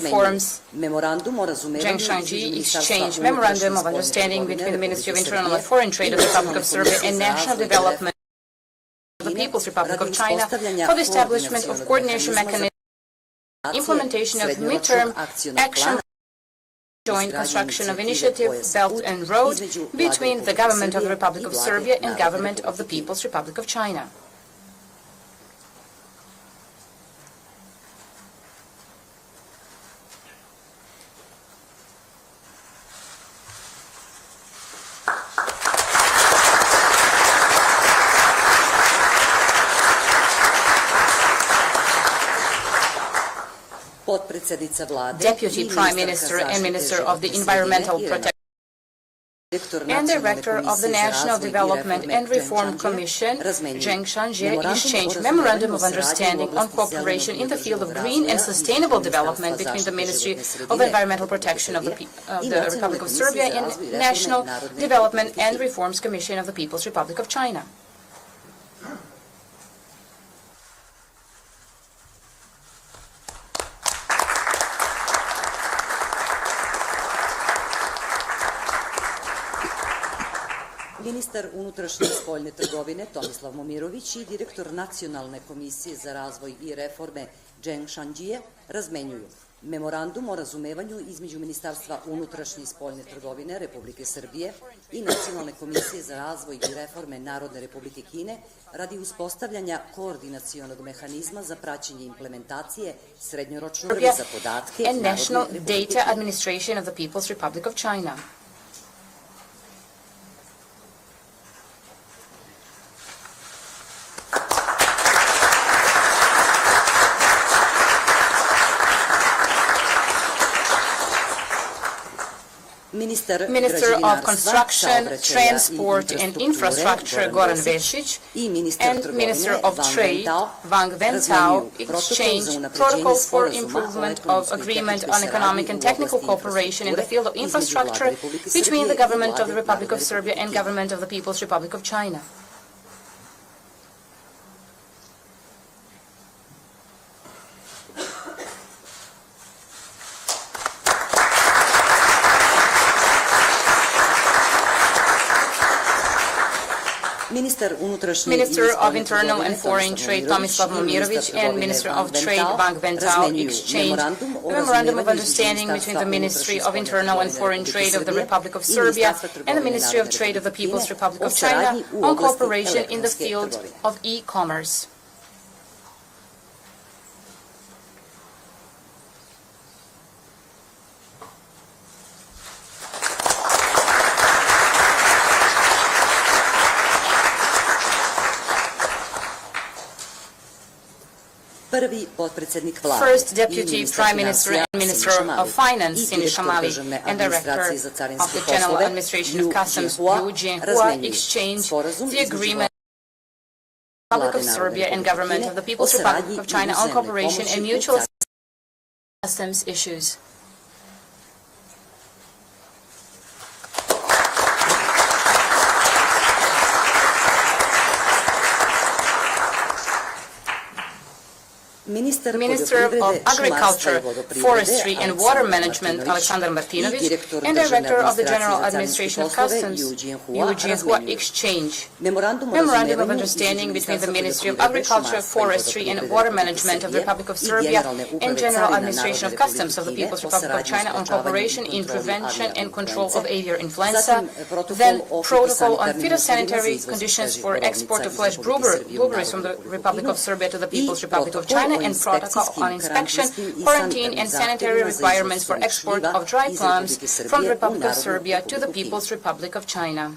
reforms Zhengshanji exchange memorandum of understanding between the Ministry of Internal and Foreign Trade of the Republic of Serbia and National Development of the People's Republic of China for the establishment of coordination mechanisms, implementation of midterm action, joint construction of initiative Belt and Road between the Government of the Republic of Serbia and Government of the People's Republic of China. Deputy Prime Minister and Minister of the Environmental Protection and Director of the National Development and Reform Commission, Zheng Shanjie, exchanged Memorandum of Understanding on cooperation in the field of green and sustainable development between the Ministry of Environmental Protection of the Republic of Serbia and National Development and Reforms Commission of the People's Republic of China. Ministar unutrašnje i spoljne trgovine Tomislav Momirović i direktor Nacionalne komisije za razvoj i reforme Zheng Shanjie razmenjuju memorandum o razumevanju između Ministarstva unutrašnje i spoljne trgovine Republike Srbije i Nacionalne komisije za razvoj i reforme Narodne Republike Kine radi uspostavljanja koordinacionog mehanizma za praćenje implementacije srednjoročnog za podatke and National Data Administration of the People's Republic of China. Minister of Construction, Transport and Infrastructure Goran Vesic and Minister of Trade Wang Wentao exchanged protocol for improvement of agreement on economic and technical cooperation in the field of infrastructure between the Government of the Republic of Serbia and Government of the People's Republic of China. Minister of Internal and Foreign Trade Tomislav Momirović and Minister of Trade Wang Wentao exchanged a Memorandum of Understanding between the Ministry of Internal and Foreign Trade of the Republic of Serbia and the Ministry of Trade of the People's Republic of China on cooperation in the field of e-commerce. First Deputy Prime Minister and Minister of Finance Siniša Mali and Director of the General Administration of Customs Yu Jianhua exchanged the agreement with the Republic of Serbia and Government of the People's Republic of China on cooperation and mutual customs issues. Minister of Agriculture, Forestry and Water Management Aleksandar Martinović and Director of the General Administration of Customs Yu Jianhua exchanged Memorandum of Understanding between the Ministry of Agriculture, Forestry and Water Management of the Republic of Serbia and General Administration of Customs of the People's Republic of China on cooperation in prevention and control of avian influenza, then Protocol on phytosanitary conditions for export of fresh blueberries from the Republic of Serbia to the People's Republic of China and Protocol on inspection, quarantine and sanitary requirements for export of dry plums from the Republic of Serbia to the People's Republic of China.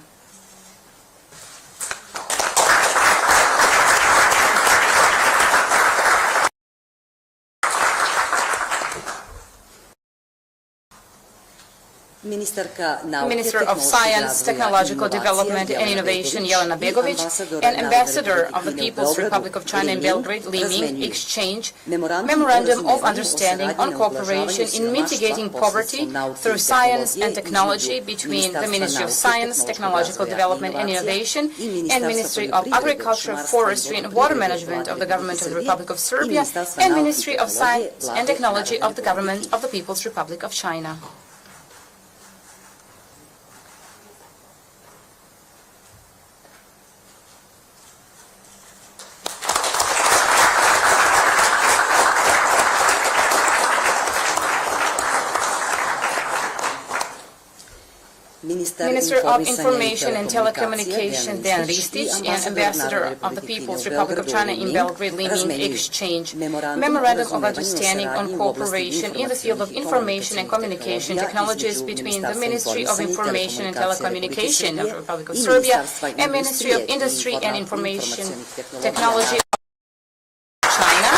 Minister of Science, Technological Development and Innovation Jelena Begovic, and Ambassador of the People's Republic of China in Belgrade, Li Ming, exchange Memorandum of Understanding on Cooperation in Mitigating Poverty through Science and Technology between the Ministry of Science, Technological Development and Innovation and Ministry of Agriculture, Forestry and Water Management of the Government of the Republic of Serbia and Ministry of Science and Technology of the Government of the People's Republic of China. Minister of Information and Telecommunication Dan Ristic and Ambassador of the People's Republic of China in Belgrade, Li Ming, exchange Memorandum of Understanding on Cooperation in the field of Information and Communication Technologies between the Ministry of Information and Telecommunication of the Republic of Serbia and Ministry of Industry and Information Technology of China.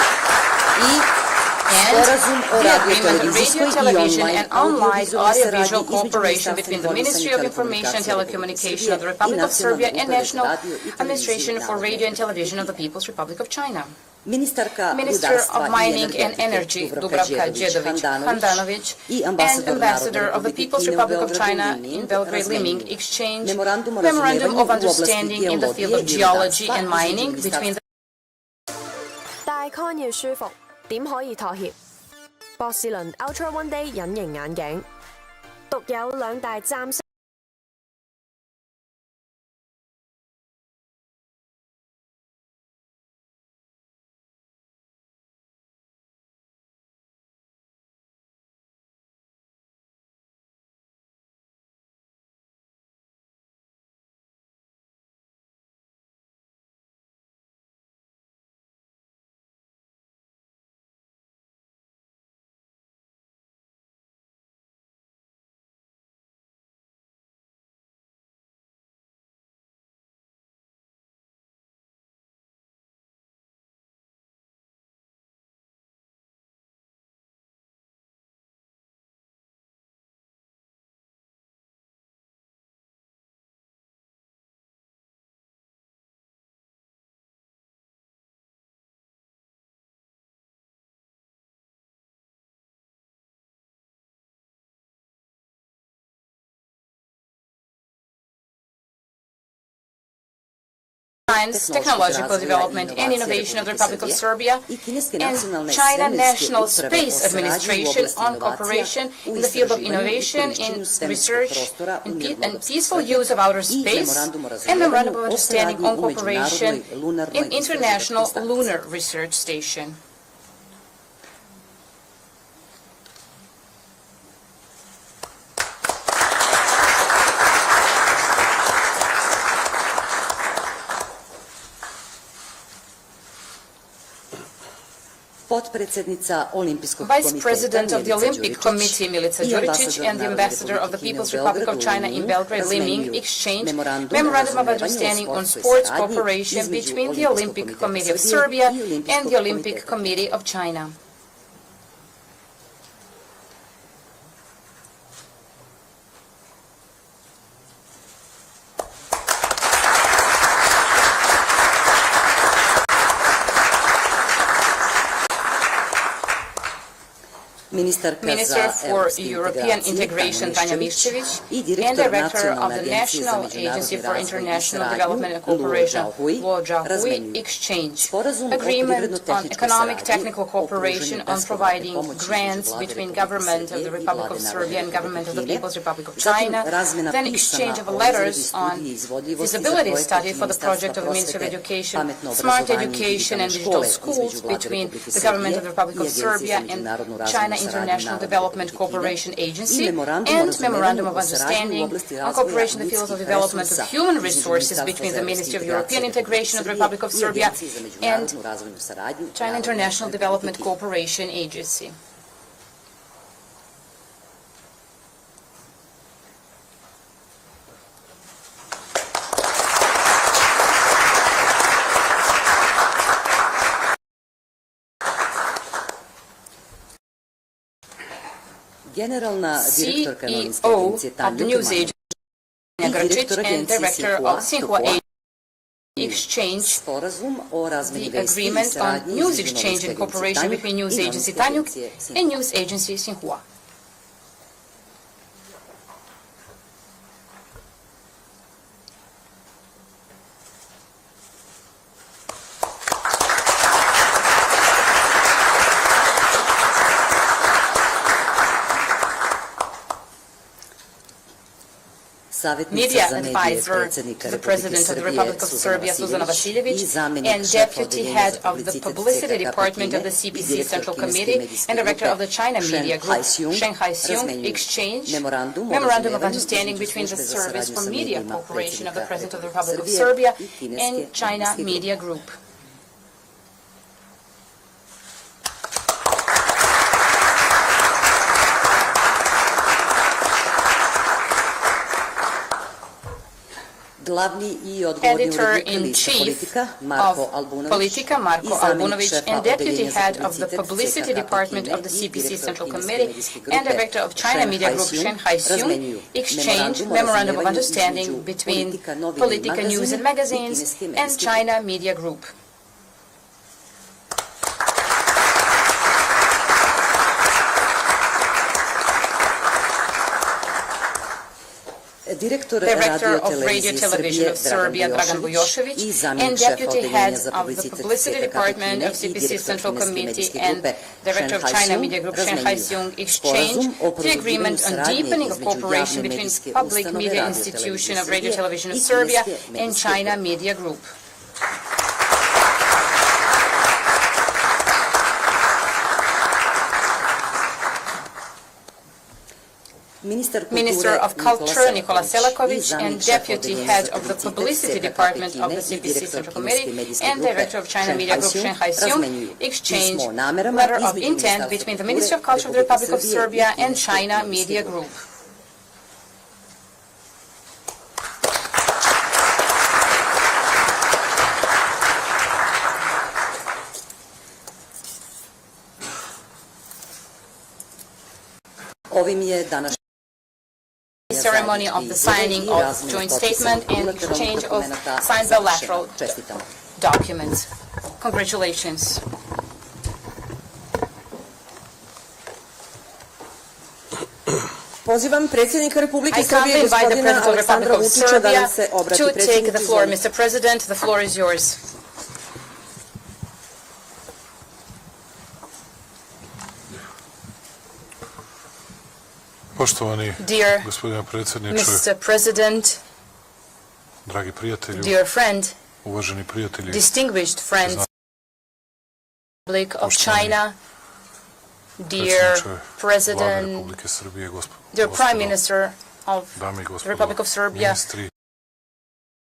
And the agreement radio, television, and online audiovisual cooperation between the Ministry of Information and Telecommunication of the Republic of Serbia and National Administration for Radio and Television of the People's Republic of China. Minister of Mining and Energy Dubravka Đedović-Handanović and Ambassador of the People's Republic of China in Belgrade, Li Ming, exchange Memorandum of Understanding in the field of geology and mining between the 戴 con 要舒服，點可以妥協？博士倫 Ultra One Day 隱形眼鏡，獨有兩大嶄新。Science, Technological Development and Innovation of the Republic of Serbia and China National Space Administration on cooperation in the field of innovation, in research, and peaceful use of outer space, and Memorandum of Understanding on cooperation in International Lunar Research Station. Vice President of the Olympic Committee Milica Đuričić and the Ambassador of the People's Republic of China in Belgrade, Li Ming, exchange Memorandum of Understanding on sports cooperation between the Olympic Committee of Serbia and the Olympic Committee of China. Minister for European Integration Tanja Miščević and Director of the National Agency for International Development and Cooperation, Luo Zhahui, exchange agreement on economic technical cooperation on providing grants between Government of the Republic of Serbia and Government of the People's Republic of China, then exchange of letters on feasibility study for the project of the Ministry of Education, Smart Education and Digital Schools between the Government of the Republic of Serbia and China International Development Cooperation Agency, and Memorandum of Understanding on cooperation in the field of development of human resources between the Ministry of European Integration of the Republic of Serbia and China International Development Cooperation Agency. Generalna direktorka novinske CEO agencije of Tanja the news Tomanović agency, i direktor and agencije director of Xinhua Exchange, sporazum o razmeni the vesti i agreement on saradnji news između exchange novinske and agencije cooperation Tanjug between news i agency novinske Tanjug agencije Xinhua. and news agency Xinhua. Media advisor to the President of the Republic of Serbia, Suzana Vasiljević, and Deputy Head of the Publicity Department of the CPC Central Committee and Director of the China Media Group, Shen Haixiong, exchange Memorandum of Understanding between the Service for Media Cooperation of the President of the Republic of Serbia and China Media Group. Editor-in-Chief of Politica, Marko Albunović, and Deputy Head of the Publicity Department of the CPC Central Committee and Director of China Media Group, Shen Haixiong, exchange Memorandum of Understanding between Politica News and Magazines and China Media Group. Director of Radio Television of Serbia, Dragan Vujošević, and Deputy Head of the Publicity Department of CPC Central Committee and Director of China Media Group, Shen Haixiong, exchange the agreement on deepening of cooperation between Public Media Institution of Radio Television of Serbia and China Media Group. Minister of Culture Nikola Selaković and Deputy Head of the Publicity Department of the CPC Central Committee and Director of China Media Group Shen Haixiong exchange letter of intent between the Ministry of Culture of the Republic of Serbia and China Media Group. Ovim je danas ceremony of the signing of joint statement and exchange of signed bilateral documents. Congratulations. Pozivam predsjednika Republike I kindly Srbije, invite the gospodina President of the Republic Aleksandra of Vučića, da Serbia nam se obrati. to take Predsjednik, the floor. izvolite. Mr. President, the floor is yours. Poštovani Dear gospodine predsjedniče, Mr. President, dragi prijatelji, dear friend, uvaženi prijatelji, distinguished friends of the Republic of China, dear predsjedniče Vlade President, Republike Srbije, dear Prime Minister of dame i the gospodo, Republic of Serbia, ministri,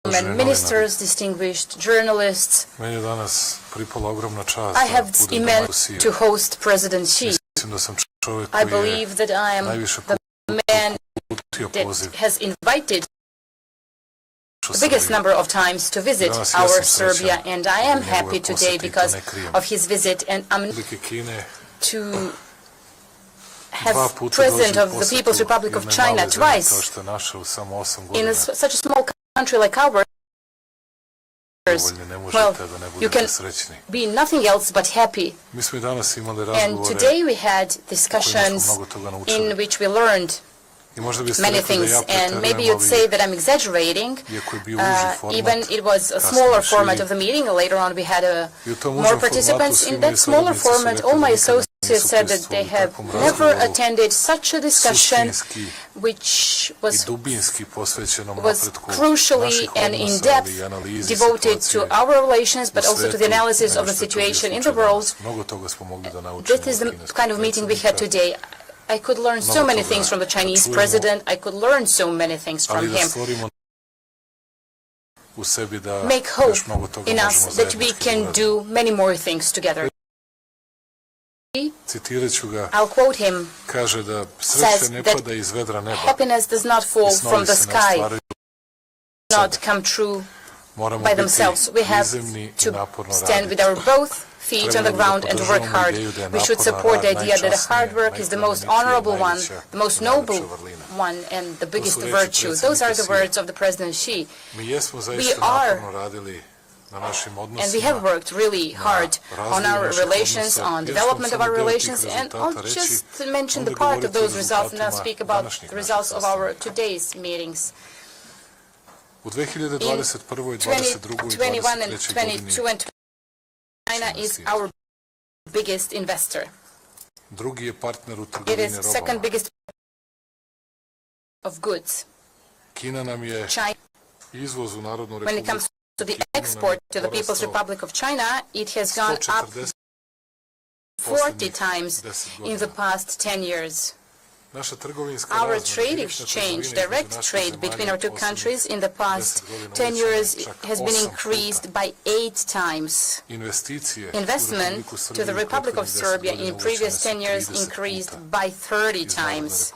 uvaženi novinari. ministers, distinguished journalists, Meni je danas pripala ogromna čast I da have budem immense Rusije. to host President Xi. Mislim da sam čovjek I koji je believe that I am najviše the man uputio that poziv has invited u the biggest Srbiju. number of times to visit Danas ja our sam Serbia, srećan and I am zbog njegove happy today posjete i to because ne krijem. of his visit, and I'm Republike Kine to dva have puta President dođem of u the People's posjetu Republic of jednoj China maloj zemlji twice kao što je naša u samo 8 in godina. such a small country like ours. Dovoljni, ne Well, možete da ne you budete can srećni. be nothing else but happy. Mi smo i danas imali And razgovore today we had discussions mnogo toga naučili. in which we learned i možda biste many rekli da things, ja and preterujem, maybe you'd ali say that I'm exaggerating. iako je bio uži format, Even it was a kasnije smaller širi. format of the meeting. Later on, we had I u tom more užem participants. formatu In svi that moji smaller saradnici su format, rekli all da my nikada associates said that they prisustvovali have takvom never razgovoru attended such a discussion, suštinski which i was dubinski posvećenom was napretku crucially naših and in odnosa, depth ali i analizi devoted to situacije our relations, but u also to the svetu, analysis nego of the što je to bio situation in slučaj the world. danas. Mnogo toga smo mogli da naučimo That is od the kineskog kind of meeting we had predsjednika, today. I could learn so Mnogo many toga things from the da Chinese čujemo, president. I could learn so many things ali from da him. stvorimo u sebi da Make hope još mnogo toga in možemo us that we zajednički da can uradimo. do many more things together. Citirat ću ga, I'll quote him. kaže da sreća Says ne that pada iz vedra neba Happiness does not i fall snovi from the se ne sky, ostvaruju. not come true Moramo by biti themselves. We have prizemni i to naporno stand with raditi. our both feet on the ground and work hard. We should support the idea that hard work is the most honorable one, the most noble one, and the biggest virtue. Those are the words of the President Xi. We are, and we have worked really hard on our relations, on development of our relations, and I'll just mention the part of those results and I'll speak about the results of our today's meetings. In In 2021 and 22 and China is our biggest investor. It is second biggest of goods. China, when it comes to the export to the People's Republic of China, it has gone up 40 times in the past 10 years. Our trade exchange, direct trade between our two countries in the past 10 years has been increased by 8 times. Investment to the Republic of Serbia in previous 10 years increased by 30 times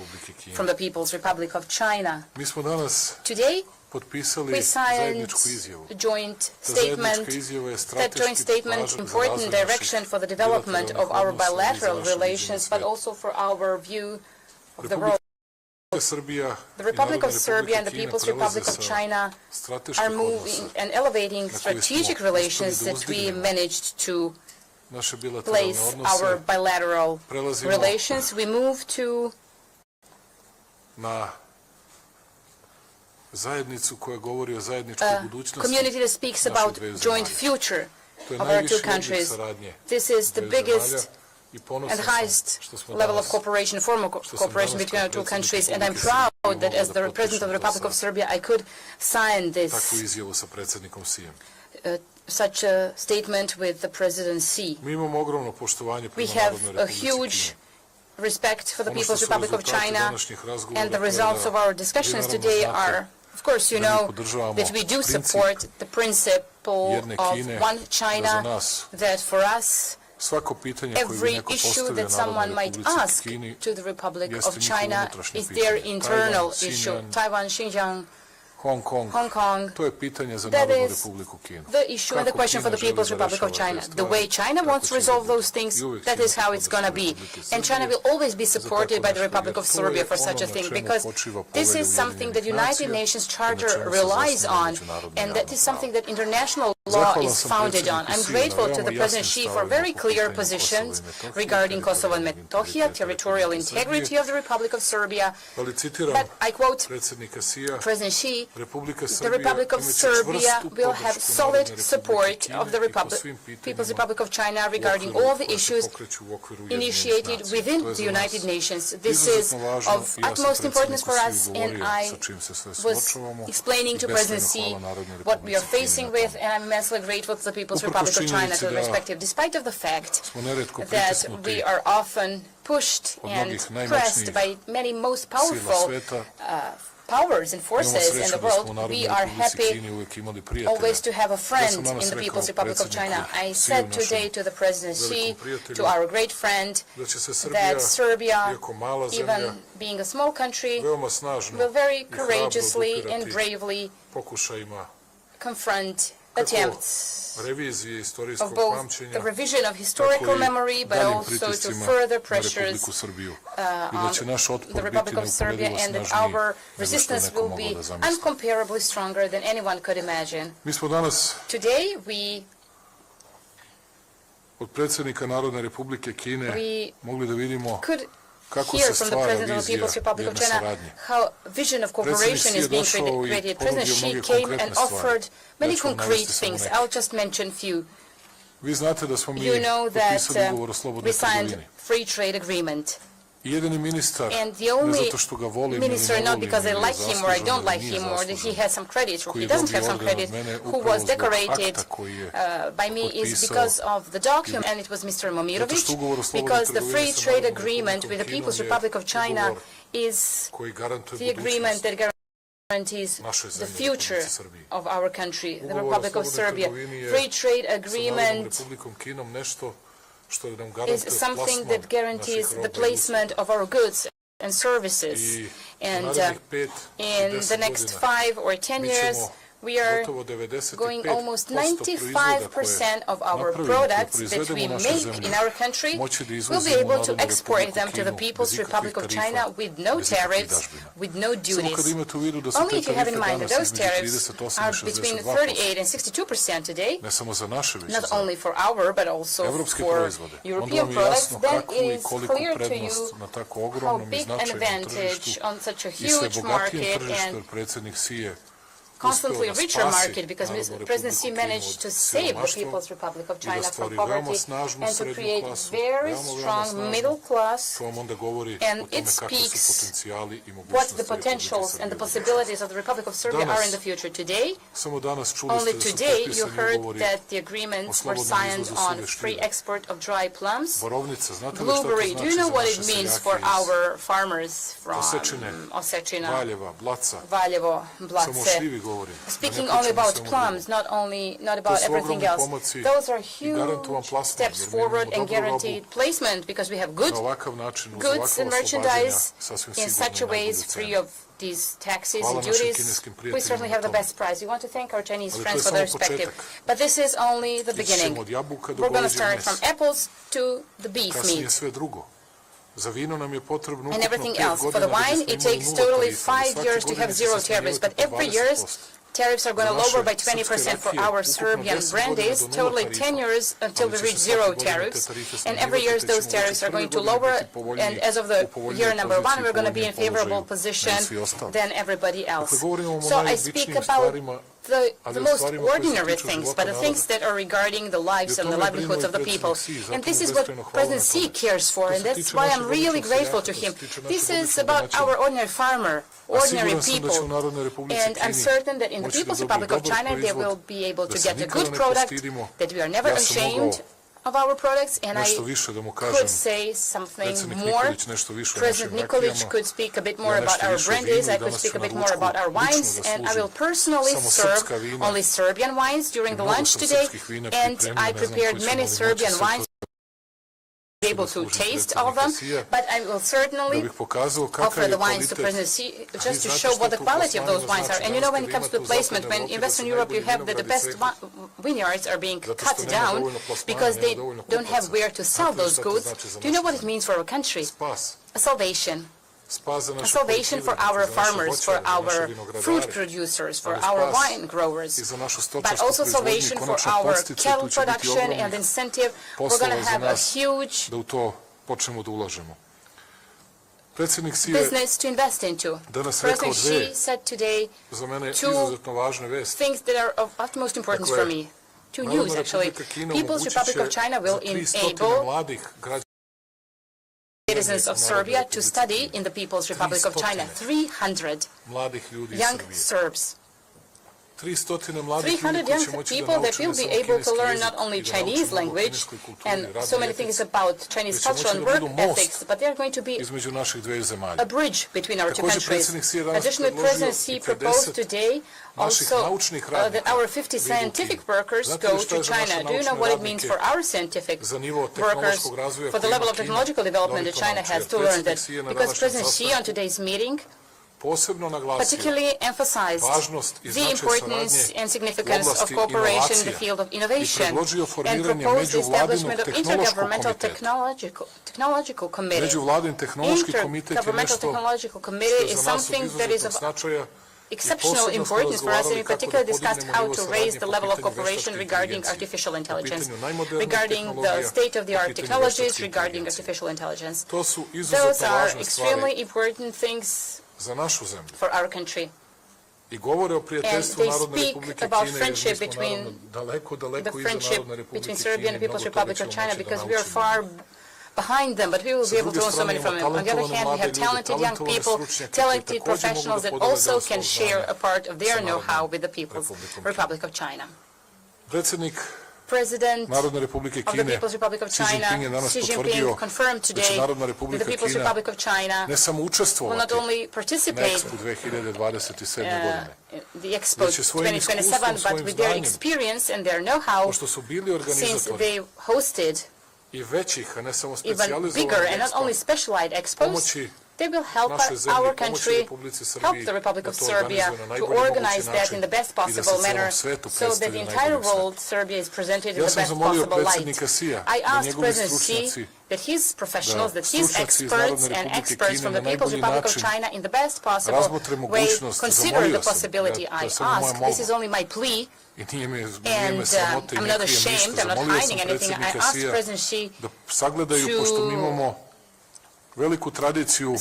from the People's Republic of China. Today, we signed a joint statement, that joint statement, important direction for the development of our bilateral relations, but also for our view of the world. The Republic of Serbia and the People's Republic of China are moving and elevating strategic relations that we managed to place our bilateral relations. We move to community that speaks about joint future of our two countries. This is the biggest and highest level of cooperation, formal cooperation between our two countries, and I'm proud that as the President of the Republic of Serbia, I could sign this such a statement with the President Xi. We have a huge respect for the People's Republic of China, and the results of our discussions today are, of course, you know that we do support the principle of one China, that for us, every issue that someone might ask to the Republic of China is their internal issue. Taiwan, Xinjiang, Hong Kong, that is the issue and the question for the People's Republic of China. The way China wants to resolve those things, that is how it's going to be. And China will always be supported by the Republic of Serbia for such a thing, because this is something that United Nations Charter relies on, and that is something that international law is founded on. I'm grateful to the President Xi for very clear positions regarding Kosovo and Metohija, territorial integrity of the Republic of Serbia. But I quote President Xi, the Republic of Serbia will have solid support of the People's Republic of China regarding all the issues initiated within the United Nations. This is of utmost importance for us, and I was explaining to President Xi what we are facing with, and I'm immensely grateful to the People's Republic of China, to the respective, despite of the fact that we are often pushed and pressed by many most powerful powers and forces in the world. We are happy always to have a friend in the People's Republic of China. I said today to the President Xi, to our great friend, that Serbia, even being a small country, will very courageously and bravely confront attempts of both the revision of historical memory, but also to further pressures on the Republic of Serbia, and that our resistance will be uncomparably stronger than anyone could imagine. Today, we could hear from the President of the People's Republic of China how vision of cooperation is being created. President Xi came and offered many concrete things. I'll just mention a few. You know that we signed free trade agreement. And the only minister, not because I like him or I don't like him or that he has some credit or he doesn't have some credit, who was decorated by me is because of the document, and it was Mr. Momirovic, because the free trade agreement with the People's Republic of China is the agreement that guarantees the future of our country, the Republic of Serbia. Free trade agreement is something that guarantees the placement of our goods and services. And in the next 5 or 10 years, we are going almost 95% of our products that we make in our country, we'll be able to export them to the People's Republic of China with no tariffs, with no duties. Only if you have in mind that those tariffs are between 38 and 62% today, not only for our, but also for European products, then it is clear to you how big an advantage on such a huge market and constantly richer market, because President Xi managed to save the People's Republic of China from poverty and to create very strong middle class, and it speaks what the potentials and the possibilities of the Republic of Serbia are in the future. Today, only today, you heard that the agreements were signed on free export of dry plums. Blueberry, do you know what it means for our farmers from Osečina, Valjevo, Blace? Speaking only about plums, not about everything else. Those are huge steps forward and guaranteed placement, because we have goods and merchandise in such a way is free of these taxes and duties. We certainly have the best price. We want to thank our Chinese friends for their perspective. But this is only the beginning. We're going to start from apples to the beef meat and everything else. For the wine, it takes totally 5 years to have zero tariffs, but every year tariffs are going to lower by 20% for our Serbian brandies, totally 10 years until we reach zero tariffs, and every year those tariffs are going to lower, and as of the year number 1, we're going to be in favorable position than everybody else. So I speak about the most ordinary things, but the things that are regarding the lives and the livelihoods of the people. And this is what President Xi cares for, and that's why I'm really grateful to him. This is about our ordinary farmer, ordinary people, and I'm certain that in the People's Republic of China they will be able to get a good product, that we are never ashamed of our products, and I could say something more. President Nikolic could speak a bit more about our brandies, I could speak a bit more about our wines, and I will personally serve only Serbian wines during the lunch today, and I prepared many Serbian wines. Able to taste all of them, but I will certainly offer the wines to President Xi just to show what the quality of those wines are. And you know, when it comes to placement, when in Western Europe you have that the best vineyards are being cut down because they don't have where to sell those goods, do you know what it means for our country? A salvation. A salvation for our farmers, for our fruit producers, for our wine growers, but also salvation for our cattle production and incentive. We're going to have a huge business to invest into. President Xi said today two things that are of utmost importance for me. Two news, actually. People's Republic of China will enable citizens of Serbia to study in the People's Republic of China. 300 young Serbs. 300 young people that will be able to learn not only Chinese language and so many things about Chinese culture and work ethics, but they're going to be a bridge between our two countries. Additionally, President Xi proposed today also that our 50 scientific workers go to China. Do you know what it means for our scientific workers, for the level of technological development that China has to learn that? Because President Xi on today's meeting particularly emphasized the importance and significance of cooperation in the field of innovation and proposed the establishment of Intergovernmental Technological Committee. Intergovernmental Technological Committee is something that is of exceptional importance for us, and in particular discussed how to raise the level of cooperation regarding artificial intelligence, regarding the state-of-the-art technologies, regarding artificial intelligence. Those are extremely important things for our country. And they speak about friendship between Serbia and the People's Republic of China, because we are far behind them, but we will be able to learn so many from them. On the other hand, we have talented young people, talented professionals that also can share a part of their know-how with the People's Republic of China. President of the People's Republic of China, Xi Jinping, confirmed today that the People's Republic of China will not only participate in the Expo 2027, but with their experience and their know-how, since they hosted even bigger and not only specialized expos, They will help our country, help the Republic of Serbia to organize that in the best possible manner so that the entire world Serbia is presented in the best possible light. I asked President Xi that his professionals, that his experts and experts from the People's Republic of China in the best possible way consider the possibility. I asked, this is only my plea, and I'm not ashamed, I'm not hiding anything. I asked President Xi to veliku tradiciju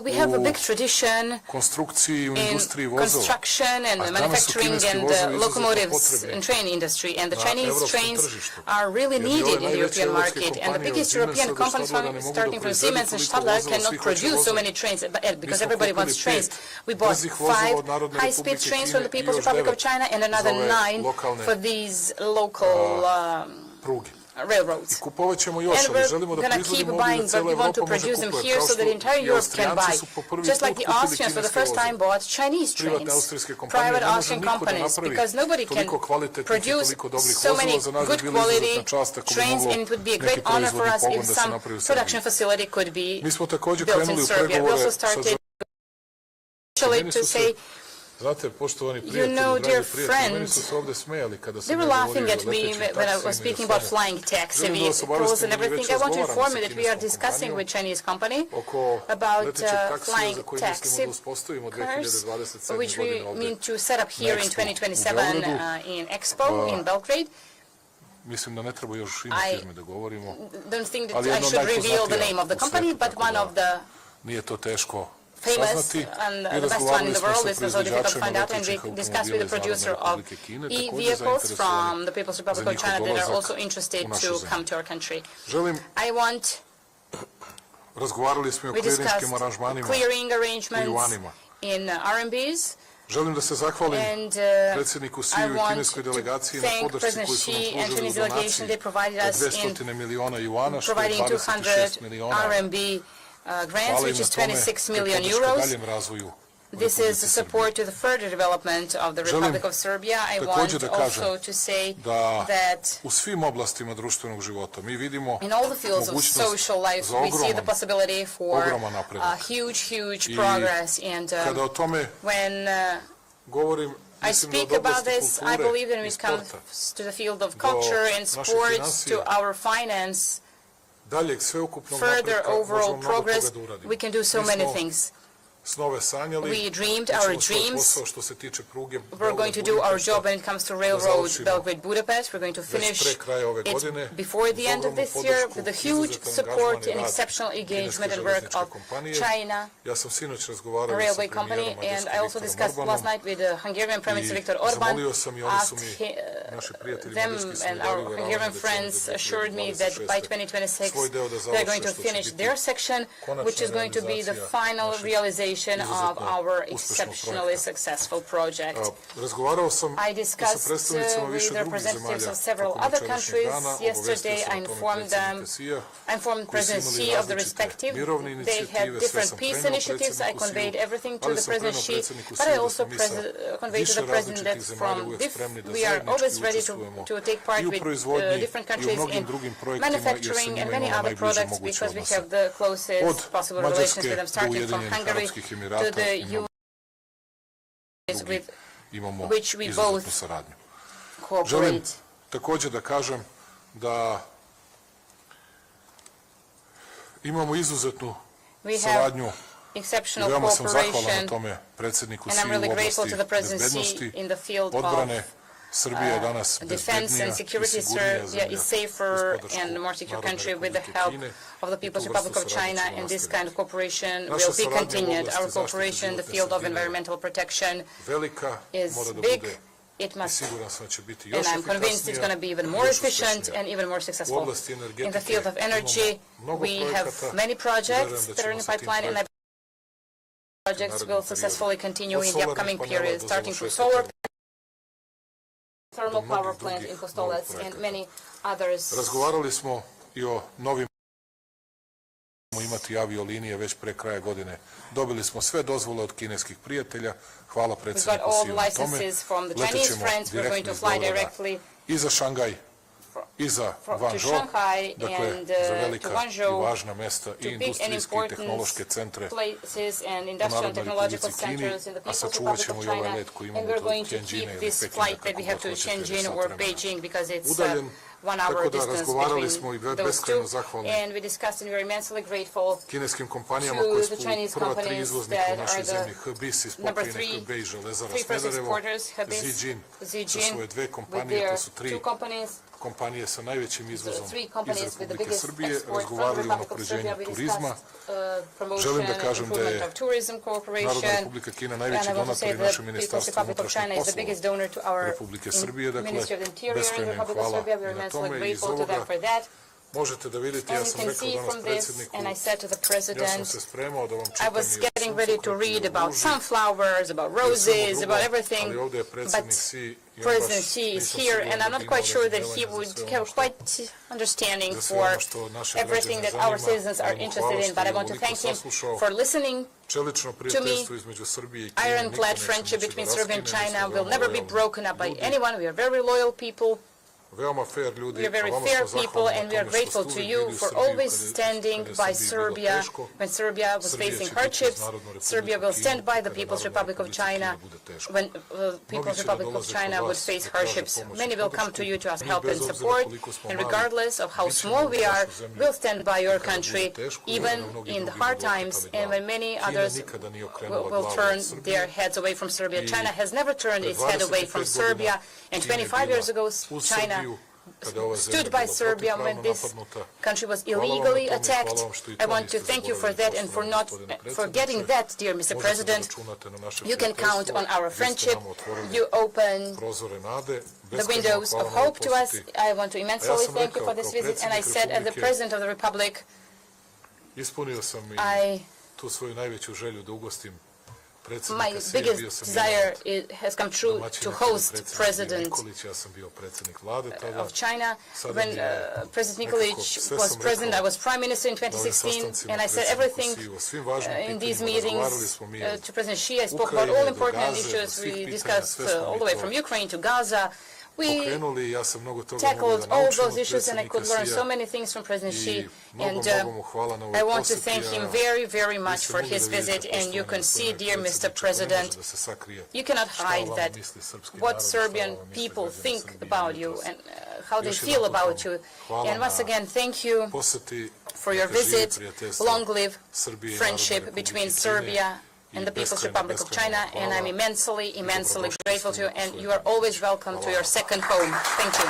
we have a big tradition konstrukciji u in industriji vozova. construction and manufacturing and locomotives and train industry. And the Chinese trains are really needed in the European market. And the biggest European companies, starting from Siemens and Stadler, cannot produce so many trains because everybody wants trains. We bought 5 high-speed trains from the People's Republic of China and another 9 for these local railroads. And we're going to keep buying, but we want to produce them here so that entire Europe can buy. Just like the Austrians for the first time bought Chinese trains, private Austrian companies, because nobody can produce so many good quality trains, and it would be a great honor for us if some production facility could be built in Serbia. We also started to say, dear friends, they were laughing at me when I was speaking about flying taxi vehicles and everything. I want to inform you that we are discussing with Chinese company about flying taxi cars, which we mean to set up here in 2027 in Expo in Belgrade. I don't think that I should reveal the name of the company, but one of the famous and the best one in the world. It's not so difficult to find out, and we discussed with the producer of e-vehicles from the People's Republic of China that are also interested to come to our country. We discussed clearing arrangements in RMBs. And I want to thank President Xi and Chinese delegation. They provided us in providing 200 RMB grants, which is 26 million euros. This is the support to the further development of the Republic of Serbia. I want also to say that in all the fields of social life, we see the possibility for huge progress. And when I speak about this, I believe that when it comes to the field of culture and sports, to our finance, further overall progress, we can do so many things. We dreamed our dreams. We're going to do our job when it comes to railroad Belgrade-Budapest. We're going to finish it before the end of this year with the huge support and exceptional engagement and work of China, a railway company. And I also discussed last night with the Hungarian Prime Minister Viktor Orban, asked them, and our Hungarian friends assured me that by 2026 they're going to finish their section, which is going to be the final realization of our exceptionally succeful project. I discussed with representatives of several other countries. Yesterday I informed President Xi of the respective. They had different peace initiatives. I conveyed everything to the President Xi, but I also conveyed to the President that we are always ready to take part with different countries in manufacturing and many other products, because we have the closest possible relations with them, starting from Hungary to the US, with which we both cooperate. Također da kažem da imamo izuzetnu saradnju i veoma sam zahvalan na tome predsjedniku Xi u oblasti bezbednosti, odbrane. Srbija je danas bezbednija i sigurnija zemlja, safer and more secure country with the help of the People's Republic of China, and this kind of cooperation will be continued. Our cooperation in the field of environmental protection is big. It must, and I'm convinced it's going to be even more efficient and even more successful. In the field of energy, we have many projects that are in the pipeline, and projects will successfully continue in the upcoming period, starting from solar, thermal power plant in Kostolac, and many others. Razgovarali smo i o novim imati aviolinije već pre kraja godine. Dobili smo sve dozvole od kineskih prijatelja. Hvala predsjedniku Xi na tome. Letećemo direktno iz Beograda i za Šangaj i za to Guangzhou, Shanghai dakle and za to velika i Guangzhou, važna mesta i to big and industrijske i important tehnološke centre places and u industrial and Narodnoj technological Republici Kini, centers in the a People's sačuvat Republic ćemo of i ovaj China, let koji and imamo we're do going to Tianjina keep ili this Pekinga, flight that we kako have god to hoćete, Shenzhen sat or vremena. Beijing because it's Udaljen, 1 hour tako da distance razgovarali smo i between those beskrajno two, zahvalni and we discussed and we're immensely grateful kineskim kompanijama to koje the su Chinese prva tri companies izvoznika u that našoj are zemlji, the HBIS iz number pokrajine three, Hebei, Železara three first Smederevo, exporters, Hebei, Zijin sa Zijin, svoje dve with kompanije, their to su tri two companies, kompanije sa najvećim izvozom three iz companies with the Republike biggest Srbije, export from the razgovarali o Republic of unapređenju Serbia. We turizma. discussed promotion Želim da and kažem da improvement je of tourism Narodna cooperation. Republika Kina And najveći I want to donator say i the naše People's ministarstvo Republic of unutrašnjih China is the poslova biggest donor to our Republike Srbije, dakle, Ministry of the Interior in the beskrajno im Republic of hvala Serbia. We i are na immensely tome i iz grateful to them ovoga for that. možete da vidite, ja And you sam can rekao see danas from this, predsjedniku, and I said to the ja sam President, se spremao da vam I čitam was i getting ready to read about ruži, sunflowers, about i o svemu roses, drugom, about everything, ali ovdje je but predsjednik Xi i on President baš Xi is nisam here, siguran and da I'm bi not imao quite sure that he razumijevanja za would sve have ono što quite understanding za sve for ono što naše everything građane that our zanima, citizens are ali mu interested hvala in. što But I je want to ovoliko thank him saslušao. for listening. Čelično prijateljstvo između Srbije i Kine Ironclad nikad neće friendship moći da between Serbia and raskine, mi China smo will veoma never be lojalni broken up by ljudi, anyone. We are very loyal people. veoma fair ljudi, We are a very vama fair smo people, zahvalni and na we are tome što grateful ste to uvijek you bili u for Srbiji always kada je standing by Srbiji bilo Serbia teško. when Serbia was Srbija facing će biti uz hardships. Narodnu Republiku Serbia will Kinu stand by the kada People's Narodnoj Republic of Republici China Kini bude teško. when Mnogi People's će da Republic of dolaze China kod would vas face da traže hardships. pomoć i Many will come podršku. to you to ask Mi, help bez and obzira support, koliko smo and mali, regardless of how bit ćemo small uz we are, vašu zemlju we'll stand by your kada bude country, teško i even kada mnogi in the drugi hard budu times okretali and when glavu. many Kina others nikada nije okrenula will glavu turn od Srbije. their heads away from Serbia. I China has never turned its head away from 25 Serbia, and Kina je 25 years ago, uz China Srbiju, kada je ova zemlja stood by bila Serbia when protivpravno this napadnuta. country was Hvala vam na illegally tome, attacked. hvala vam što i I to want to niste thank you for zaboravili, that and for poštovani not gospodine forgetting predsjedniče. that, dear Mr. Možete da President. računate na naše You can count prijateljstvo. on our Vi ste friendship. nama otvorili You open prozore nade. the Beskrajno windows hvala of na ovoj hope to us. posjeti. I want to immensely sam thank you rekao, for this kao visit, and I predsjednik said as the Republike, President of the Republic, Ispunio sam i I tu svoju najveću želju da ugostim my predsjednika Sije, bio biggest sam desire jedan has come true domaćina to kada je host predsjednik bio President Nikolić, ja sam bio predsjednik vlade tada. of China. Sada When mi je President nekako Nikolić sve was sam president, rekao I was prime minister in na ovim 2016, sastancima and I said predsjedniku everything Siju o svim važnim in these pitanjima. Razgovarali meetings smo mi o to President Xi. I spoke about Ukrajini all do important Gaze, do issues. svih We pitanja, discussed sve smo all mi the way to from Ukraine to Gaza. We pokrenuli i ja sam mnogo toga mogao tackled da all naučim od those issues, and I predsjednika could learn so Sija. many things from President Xi. I And mnogo mu hvala na ovoj I want to posjeti, thank him a very, very vi much ste for mogli his da vidite, visit, and you poštovani can see, gospodine dear Mr. predsjedniče, to ne President, može da se sakrije. you cannot Šta o hide vama that misli srpski what narod, šta o Serbian vama misle people građani think Srbije, about mi you to and how they Još feel jedanput about vam you. hvala And once na again, thank you posjeti, for your neka živi visit. prijateljstvo Long live Srbije i friendship Narodne between Republike Serbia Kine and i the People's beskrajno, Republic of beskrajno China, and hvala I'm immensely, i immensely dobrodošli grateful to you, ste u and svojoj you are zemlji. always welcome to Hvala your vam. second home. Thank you.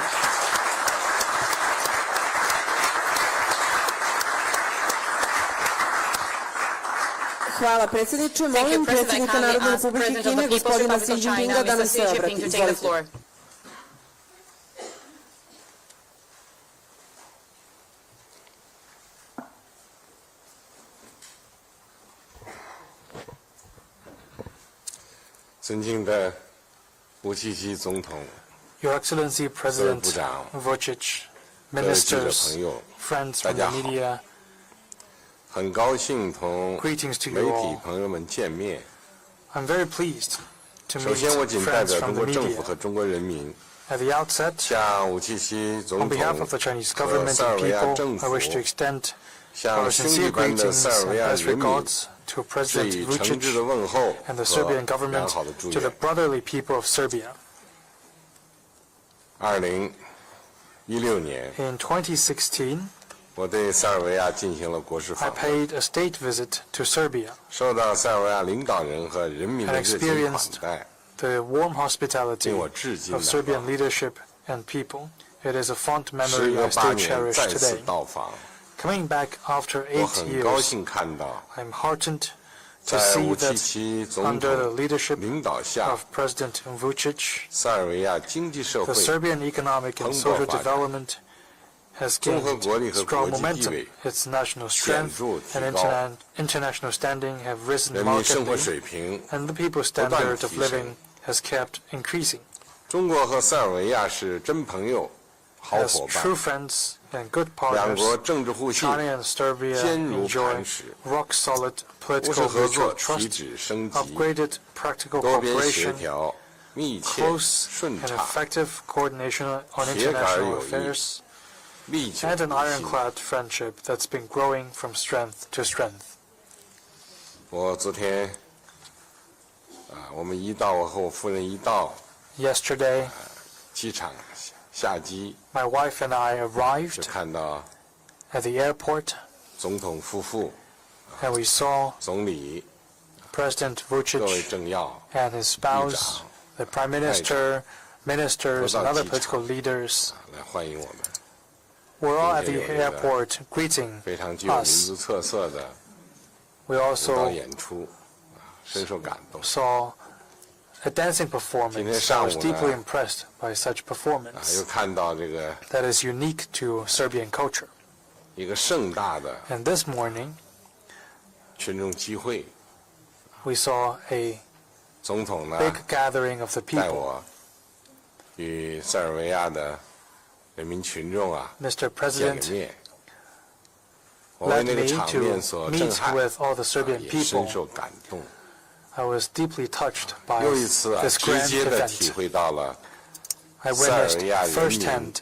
Hvala predsjedniče. Thank you, Molim President. I predsjednika kindly Narodne ask Republike President of Kine, the People's gospodina Republic Xi of China, Jinpinga, da Mr. nam Xi se Jinping, obrati. to take the Izvolite. floor. Your Excellency President Vučić, ministers, friends from the media, greetings to you all. I'm very pleased to meet friends from the media. At the outset, on behalf of the Chinese government and people, I wish to extend our sincere greetings and best regards to President Vučić and the Serbian government, to the brotherly people of Serbia. In 2016, I paid a state visit to Serbia and experienced the warm hospitality of Serbian leadership and people. It is a fond memory I still cherish today. Coming back after 8 years, I'm heartened to see that under the leadership of President Vučić, the Serbian economic and social development has gained strong momentum. Its national strength and international standing have risen markedly, and the people's standard of living has kept increasing. As true friends and good partners, China and Serbia enjoy rock-solid political mutual trust, upgraded practical cooperation, close and effective coordination on international affairs, and an ironclad friendship that's been growing from strength to strength. 我们一到，我和我夫人一到 Yesterday, 机场下机， my wife and I 就 arrived 看到 at the airport, 总统夫妇、 and we saw 总理、 President 各位 Vučić 政要 and his spouse, the Prime Minister, ministers, and other political leaders 来欢迎我们， were all at the airport greeting 非常具有民 us. 族特色的 We 舞蹈 also 演出，深受感动。 saw a dancing performance. I was deeply impressed by such 又 performance 看到这个 that is unique to Serbian culture. 一个盛大的 And this morning, 群众集会， we saw a 总统呢 big gathering of the 带 people. 我与塞尔维亚的人民群众啊 Mr. 见了 President 面，我为 led 那个 me 场面 to 所震 meet 撼， with all the Serbian 也深 people. 受感动。 I was deeply touched by 又一次啊， this 直 grand 接的体 event. 会到了 I 塞尔 witnessed 维亚人民 firsthand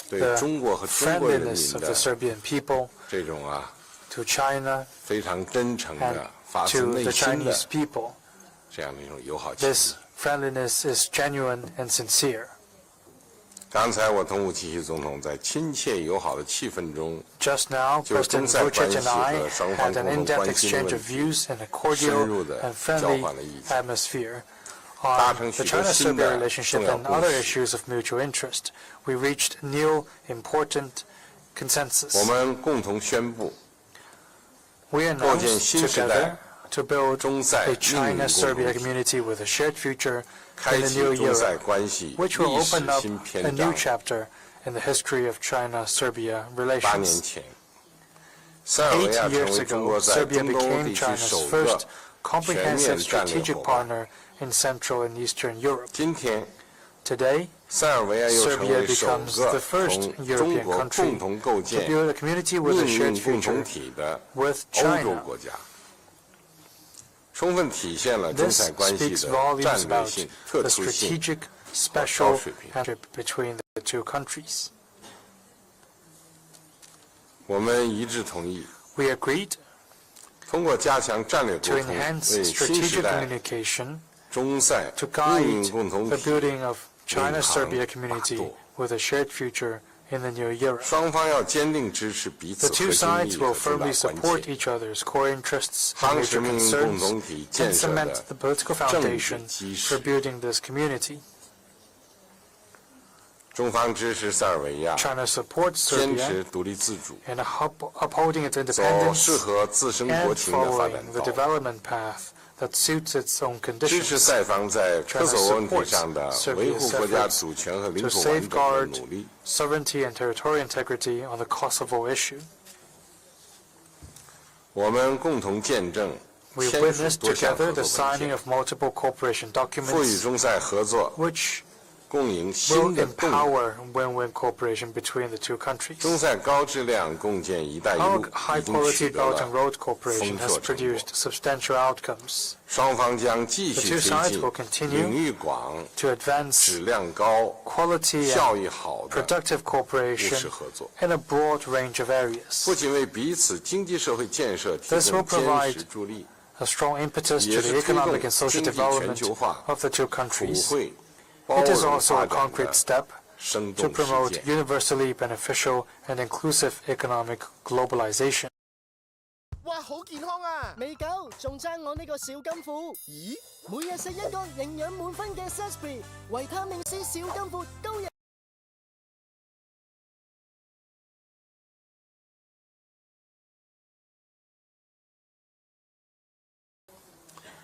对 the 中国和中国人民 friendliness of 的 the Serbian people 这种啊 to China 非常真诚 and 的、发自 to 内 the 心的 Chinese people. 这样的一种友好情谊 This。friendliness is genuine and sincere. 刚才我同武契奇总统在亲切友好的气氛中， Just now, 就中 President 塞关 Vučić 系 and I 和双方 had an 共同 in-depth 关心的 exchange 问 of 题 views in a 深 cordial 入地 and 交 friendly 换了意见， atmosphere. 达 On 成 the 许多新 China-Serbia 的 relationship 重要 and 共 other 识。 issues of mutual interest, we reached new important 我 consensus. 们共同宣布， We 构建 announced 新时代 together to build 中塞 a 命运共 China-Serbia 同体， community with a shared future 开 in the 启 new 中塞 era, 关系 which will 历史 open up 新 a 篇 new 章。 chapter in the history of China-Serbia 8年 relations. 前，塞尔维 8亚成 years 为中 ago, 国在 Serbia 中东 became 地区 China's 首 first 个全 comprehensive 面战略 strategic 伙伴。 partner in Central and Eastern Europe. 今天， Today, 塞尔维亚又成 Serbia 为首 becomes 个 the first 同中 European 国 country 共同构 to 建 build a community with 命 a shared 运共同 future 体的 with 欧洲 China. 国家，充分体现了中 This 塞关系 speaks 的 volumes 战略 about 性、特 the 殊性 strategic, 和 special 高水平。 partnership between the two countries. 我们一致同意， We agreed 通过加强战略沟 to 通， enhance 为新时 strategic 代 communication 中塞 to 命 guide 运共同 the 体 building of China-Serbia 领航 community 大舵。 with a shared future in the new era. 双方要坚定支持彼 The 此 two 核心利 sides 益 will 和重大 firmly 关 support 切， each other's core interests and 夯实 major 命运共 concerns 同体 and 建设 cement 的 the political 政治 foundation 基 for 石。 building this community. 中方支持塞尔维亚 China supports 坚 Serbia 持独立自主， in upholding its 走 independence 适合自身国 and 情的发展 following the 道路， development path that suits its own 支持 conditions 塞方在科索沃问题上的 China supports 维护国家 Serbia's 主权和领 to 土完整的 safeguard 努力。 sovereignty and territorial integrity on the Kosovo issue. 我们共同见证 We 签署 witnessed 多项 together 合 the 作文 signing 件， of multiple cooperation 赋予 documents 中塞合作 which 共赢 will 新的动力。 empower win-win cooperation between the two countries. 中塞高质量共建“一带一 Our 路”已经 high-quality 取得 Belt 了 and Road cooperation 丰 has 硕成果。 produced substantial outcomes. 双方将继 The 续 two 推 sides 进 will continue 领域广、 to advance 质量高、 quality 效 and 益好的 productive 务 cooperation 实合作， in a broad range of areas. 不仅为彼此经济社会建设提 This will 供坚 provide 实助力， A strong impetus 也 to 是 the 推动 economic and social 经济全 development 球化、 of the two 普 countries. 惠、包 It is 容 also 发 a 展 concrete 的 step 生 to 动实 promote 践。 universally beneficial and inclusive economic globalization. 哇，好健康啊！未夠，仲爭我呢個小金庫。咦？每日食一個營養滿分嘅 Sesame 維他命 C 小金庫都有。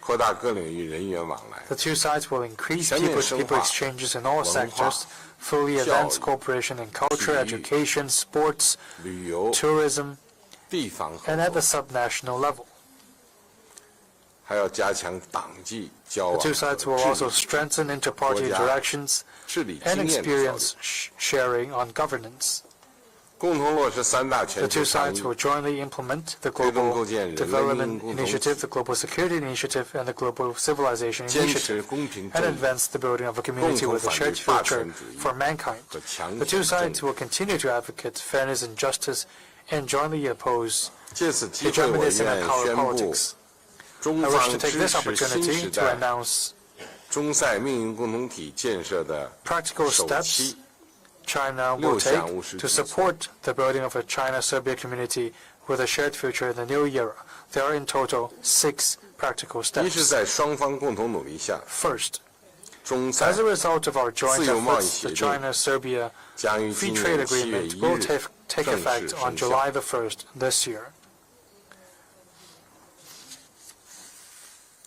扩大各领域人员往来， The two sides will increase 全面 people-to-people 深化 exchanges in all 文化、 sectors, fully 教 advance 育、 cooperation in culture, 体育、 education, sports, 旅游、 tourism, 地方合 and at the 作， subnational level. 还要加强党际交 The 往 two 和 sides will also 治 strengthen interparty 国家 interactions 治理 and 经验的交流， experience sharing on governance. 共同落实三大 The 全 two 球倡 sides 议， will jointly implement the 推动 Global 构建人类命运 Development 共同体， Initiative, the Global Security Initiative, and the Global Civilization 坚持 Initiative, 公平 and 正义， advance the building of a 共 community 同 with a 反对 shared 霸 future 权主义 for mankind. 和强 The 权 two 政 sides 治。 will continue to advocate fairness and justice and jointly oppose 借此机会，我 hegemonism 愿 and power 宣布， politics. 中 I wish 方 to take 支 this 持新 opportunity 时 to 代 announce 中塞命运共同体建设的 practical 首 steps 期 China will 六项 take 务实 to 举措。 support the building of a China-Serbia community with a shared future in the new era. There are in total 6 practical 一是 steps. 在双方共同努力下， First, 中塞 as a result of our joint 自由贸易 efforts, 协 the 定 China-Serbia 将于 Free 今 Trade 年7月 Agreement 1 will 日 take 正 effect 式 on 生效。 July the 1st this year.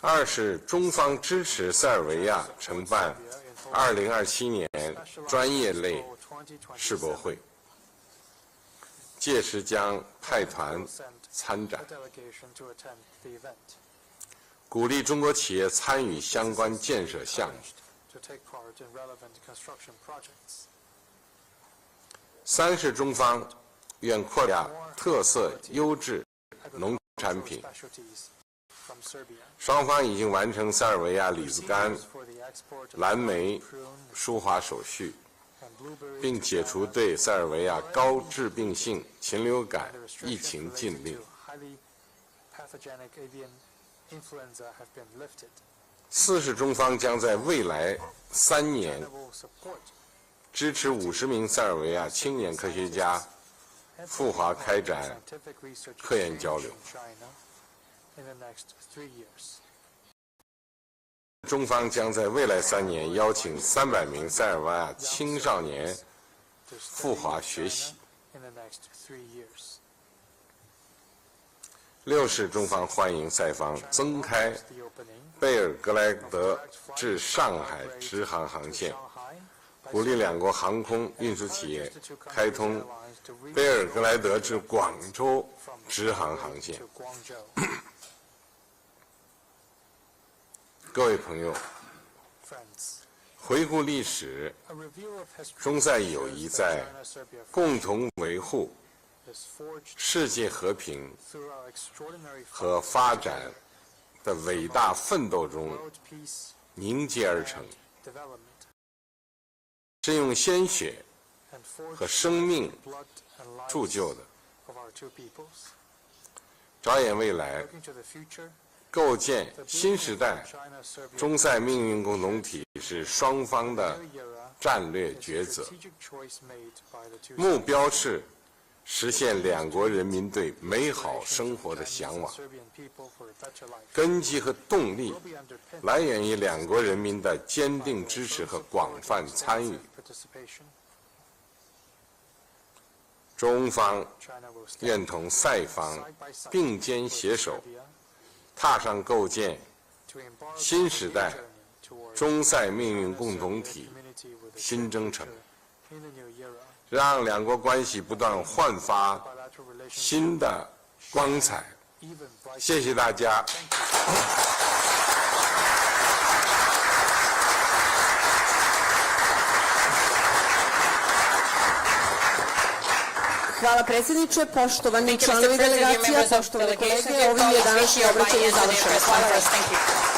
二是中方支持塞尔维亚承办2027年专业类世博会，届时将派团参展， Delegation to attend the event 鼓励中国企业参与相关建设项目。 to take part in relevant construction projects. 三是中方愿扩大特色优质农产品， Specialties from Serbia. 双方已经完成塞尔维亚李子柑、 For the export of 蓝莓 prune 输华手续， and blueberry 并解除对塞尔维亚高致病性禽流感疫情禁令。 highly pathogenic avian influenza have been lifted. 四是中方将在未来3年 China will support 支持50名塞尔维亚青年科学家赴华开展 scientific research 科研交流。 in China in the next 3 years. 中方将在未来3年邀请300名塞尔维亚青少年 To 赴 study 华学习。 in the next 3 years. 六是中方欢迎塞方增开 The opening 贝尔格莱德至上海直航航线， Shanghai 鼓励两国航空运输企业 the two countries' 开通 airlines to reach 贝尔格莱德至广州直航航线 to。Guangzhou. 各位朋友， Friends, 回顾历史， a review of history 中塞友谊 shows that 在 China-Serbia 共同维护 is forged 世界和平 through our extraordinary 和发展的伟大奋斗中 world peace 凝结而成， development 是用鲜血 and forged 和生命 blood and lives 铸就的。 of our two peoples. 着眼未来， Looking to the future, 构建 the 新 building 时 of 代 China-Serbia 中塞命运共同体是双方的 new era 战略 is 抉 a 择， strategic choice made by the two 目 sides. 标是实现两国人民对美好生活的向往， Serbian people for a better life 根基和动力 will be underpinned 来源于两国人民的坚定支持和广泛参与。 participation. 中方 China will stand 愿同塞方 side by side 并肩携 with 手， Serbia 踏上构建 to embark 新时 on a 代 journey towards 中塞命运共 China-Serbia 同体 community with a 新 shared 征程， future in the new era. 让两国关系不断焕发 Bilateral relations 新的光彩。 even brighter. 谢谢大家。 Hvala predsjedniče, poštovani Thank you, Mr. članovi President, dear delegacija, members of poštovane delegation, kolege, dear ovim je colleagues. današnje Wish you a obraćanje by end of the završeno. press Hvala vam. conference. Thank you.